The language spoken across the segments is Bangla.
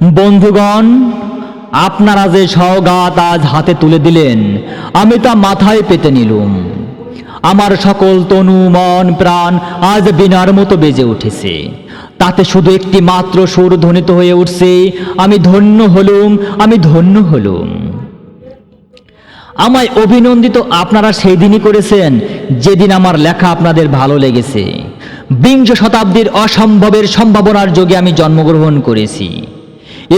বন্ধুগণ, আপনারা যে সওগাত আজ হাতে তুলে দিলেন, আমি তা মাথায় পেতে নিলুম। আমার সকল তনু মন প্রাণ আজ বীণার মতো বেজে উঠেছে। তাতে শুধু একটি মাত্র সুর ধ্বনিত হয়ে উঠছে, আমি ধন্য হলুম, আমি ধন্য হলুম। আমায় অভিনন্দিত আপনারা সেই দিনই করেছেন যেদিন আমার লেখা আপনাদের ভালো লেগেছে। বিংশ শতাব্দীর অসম্ভবের সম্ভাবনার যোগে আমি জন্মগ্রহণ করেছি।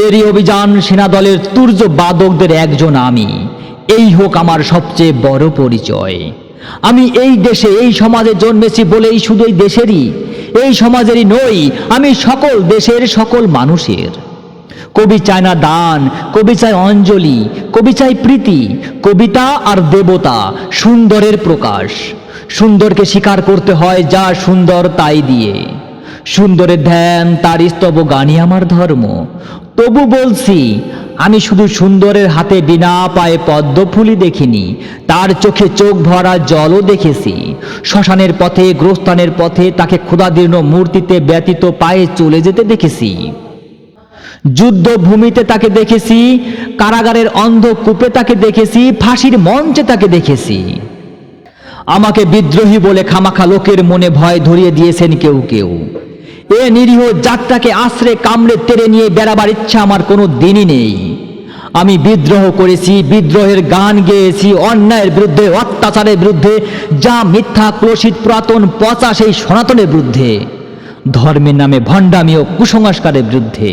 এরই অভিযান সেনাদলের তুর্য বাদকদের একজন আমি। এই হোক আমার সবচেয়ে বড় পরিচয়। আমি এই দেশে এই সমাজে জন্মেছি বলেই শুধু এই দেশেরই, এই সমাজেরই নই, আমি সকল দেশের সকল মানুষের। কবি চায় না দান, কবি চায় অঞ্জলি, কবি চায় প্রীতি। কবিতা আর দেবতা, সুন্দরের প্রকাশ। সুন্দরকে স্বীকার করতে হয় যা সুন্দর তাই দিয়ে। সুন্দরের ধ্যান, তার স্তব গানই আমার ধর্ম। তবু বলছি, আমি শুধু সুন্দরের হাতে বিনা পায়ে পদ্মফুলি দেখিনি, তার চোখে চোখ ভরা জলও দেখেছি। শ্মশানের পথে, গ্রস্থানের পথে তাকে ক্ষুধাদীর্ণ মূর্তিতে ব্যতীত পায়ে চলে যেতে দেখেছি। যুদ্ধভূমিতে তাকে দেখেছি, কারাগারের অন্ধকূপে তাকে দেখেছি, ফাঁসির মঞ্চে তাকে দেখেছি। আমাকে বিদ্রোহী বলে খামাখা লোকের মনে ভয় ধরিয়ে দিয়েছেন কেউ কেউ। এ নিরীহ জাতটাকে আশ্রে কামড়ে তেড়ে নিয়ে বেড়াবার ইচ্ছা আমার কোনো দিনই নেই। আমি বিদ্রোহ করেছি, বিদ্রোহের গান গেয়েছি, অন্যায়ের বিরুদ্ধে, অত্যাচারের বিরুদ্ধে, যা মিথ্যা ক্লোশিত পুরাতন পচা সেই সনাতনের বিরুদ্ধে, ধর্মের নামে ভণ্ডামি ও কুসংস্কারের বিরুদ্ধে।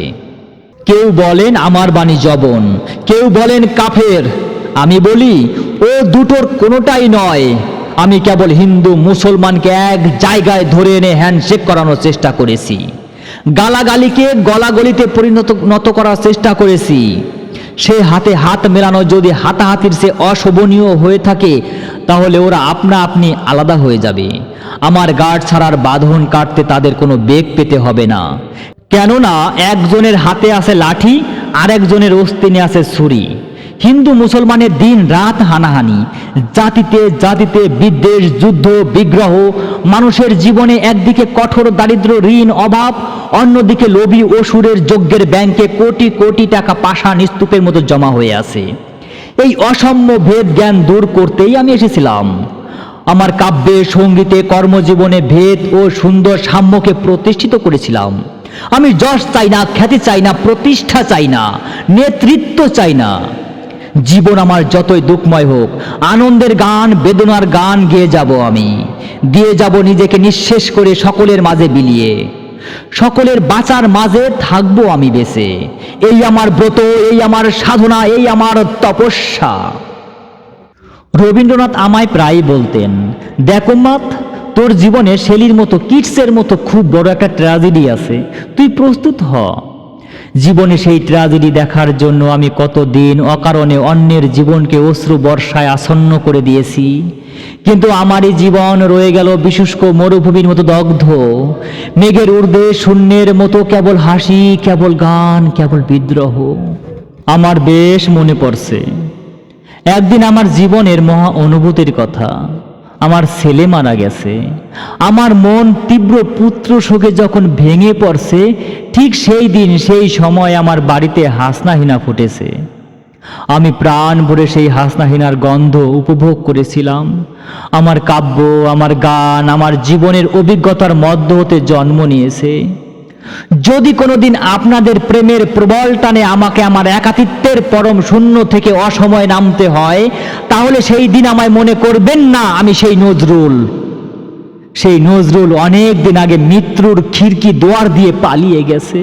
কেউ বলেন আমার বাণী জবন, কেউ বলেন কাফের। আমি বলি ও দুটোর কোনোটাই নয়। আমি কেবল হিন্দু মুসলমানকে এক জায়গায় ধরে এনে হ্যান্ডশেক করানোর চেষ্টা করেছি। গালাগালিকে গলাগলিতে পরিণত করার চেষ্টা করেছি। সে হাতে হাত মেলানো যদি হাতাহাতির সে অশোভনীয় হয়ে থাকে, তাহলে ওরা আপনা আপনি আলাদা হয়ে যাবে। আমার গার্ড ছাড়ার বাঁধন কাটতে তাদের কোনো বেগ পেতে হবে না। কেননা একজনের হাতে আছে লাঠি, আর একজনের অস্তিনে আছে ছুরি। হিন্দু মুসলমানের দিন রাত হানাহানি, জাতিতে জাতিতে বিদ্বেষ, যুদ্ধ, বিগ্রহ। মানুষের জীবনে একদিকে কঠোর দারিদ্র্য, ঋণ, অভাব, অন্যদিকে লোভী অসুরের যজ্ঞের ব্যাংকে কোটি কোটি টাকা পাষাণ স্তূপের মতো জমা হয়ে আছে। এই অসাম্য ভেদ জ্ঞান দূর করতেই আমি এসেছিলাম। আমার কাব্যে, সঙ্গীতে, কর্মজীবনে ভেদ ও সুন্দর সাম্যকে প্রতিষ্ঠিত করেছিলাম। আমি যশ চাই না, খ্যাতি চাই না, প্রতিষ্ঠা চাই না, নেতৃত্ব চাই না। জীবন আমার যতই দুঃখময় হোক, আনন্দের গান, বেদনার গান গেয়ে যাব আমি। দিয়ে যাব নিজেকে নিঃশেষ করে সকলের মাঝে বিলিয়ে। সকলের বাঁচার মাঝে থাকবো আমি বেঁচে। এই আমার ব্রত, এই আমার সাধনা, এই আমার তপস্যা। রবীন্দ্রনাথ আমায় প্রায়ই বলতেন, দেখো মাত, তোর জীবনে শেলির মতো, কিটসের মতো খুব বড় একটা ট্র্যাজেডি আছে, তুই প্রস্তুত হ। জীবনে সেই ট্র্যাজেডি দেখার জন্য আমি কতদিন অকারণে অন্যের জীবনকে অশ্রু বর্ষায় আসন্ন করে দিয়েছি। কিন্তু আমারই জীবন রয়ে গেল বিশুষ্ক মরুভূমির মতো দগ্ধ। মেঘের ঊর্ধ্বে শূন্যের মতো কেবল হাসি, কেবল গান, কেবল বিদ্রোহ। আমার বেশ মনে পড়ছে একদিন আমার জীবনের মহা অনুভূতির কথা। আমার ছেলে মারা গেছে। আমার মন তীব্র পুত্র শোকে যখন ভেঙে পড়ছে, ঠিক সেই দিন সেই সময় আমার বাড়িতে হাসনাহিনা ফুটেছে। আমি প্রাণ ভরে সেই হাসনাহিনার গন্ধ উপভোগ করেছিলাম। আমার কাব্য, আমার গান, আমার জীবনের অভিজ্ঞতার মধ্য হতে জন্ম নিয়েছে। যদি কোনোদিন আপনাদের প্রেমের প্রবল টানে আমাকে আমার একাকিত্বের পরম শূন্য থেকে অসময়ে নামতে হয়, তাহলে সেই দিন আমায় মনে করবেন না আমি সেই নজরুল। সেই নজরুল অনেক দিন আগে মৃত্যুর খিড়কি দোয়ার দিয়ে পালিয়ে গেছে।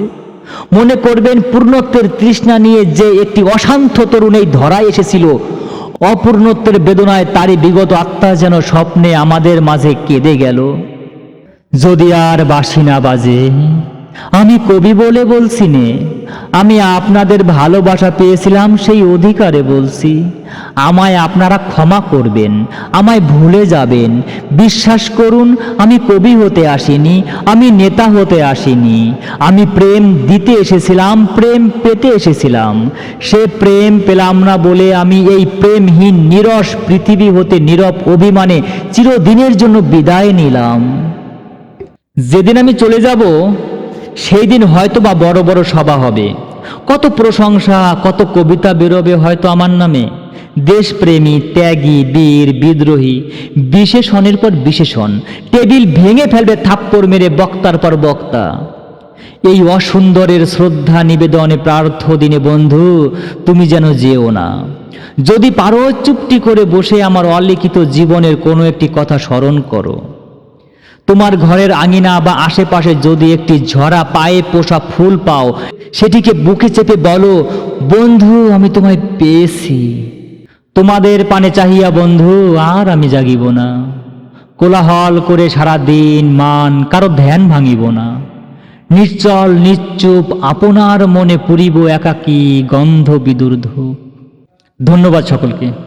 মনে করবেন পূর্ণত্বের তৃষ্ণা নিয়ে যে একটি অশান্ত তরুণ এই ধরায় এসেছিল, অপূর্ণত্বের বেদনায় তারই বিগত আত্মা যেন স্বপ্নে আমাদের মাঝে কেঁদে গেল। যদি আর বাঁশি না বাজে, আমি কবি বলে বলছি নে, আমি আপনাদের ভালোবাসা পেয়েছিলাম সেই অধিকারে বলছি। আমায় আপনারা ক্ষমা করবেন, আমায় ভুলে যাবেন। বিশ্বাস করুন, আমি কবি হতে আসিনি, আমি নেতা হতে আসিনি। আমি প্রেম দিতে এসেছিলাম, প্রেম পেতে এসেছিলাম। সে প্রেম পেলাম না বলে আমি এই প্রেমহীন নীরস পৃথিবী হতে নীরব অভিমানে চিরদিনের জন্য বিদায় নিলাম। যেদিন আমি চলে যাব, সেই দিন হয়তো বা বড় বড় সভা হবে, কত প্রশংসা, কত কবিতা বেরোবে হয়তো আমার নামে। দেশপ্রেমী, ত্যাগী, বীর, বিদ্রোহী, বিশেষণের পর বিশেষণ, টেবিল ভেঙে ফেলবে থাপ্পড় মেরে বক্তার পর বক্তা। এই অসুন্দরের শ্রদ্ধা নিবেদনে প্রার্থ দিনে বন্ধু, তুমি যেন যেও না। যদি পারো চুপটি করে বসে আমার অলিখিত জীবনের কোনো একটি কথা স্মরণ করো। তোমার ঘরের আঙিনা বা আশেপাশে যদি একটি ঝরা পায়ে পোষা ফুল পাও, সেটিকে বুকে চেপে বলো, বন্ধু আমি তোমায় পেয়েছি। তোমাদের পানে চাহিয়া বন্ধু আর আমি জাগিব না। কোলাহল করে সারা দিন মান কারো ধ্যান ভাঙিব না। নিশ্চল নিশ্চুপ আপনার মনে পুরিব একাকী গন্ধ বিদুর ধূপ। ধন্যবাদ সকলকে।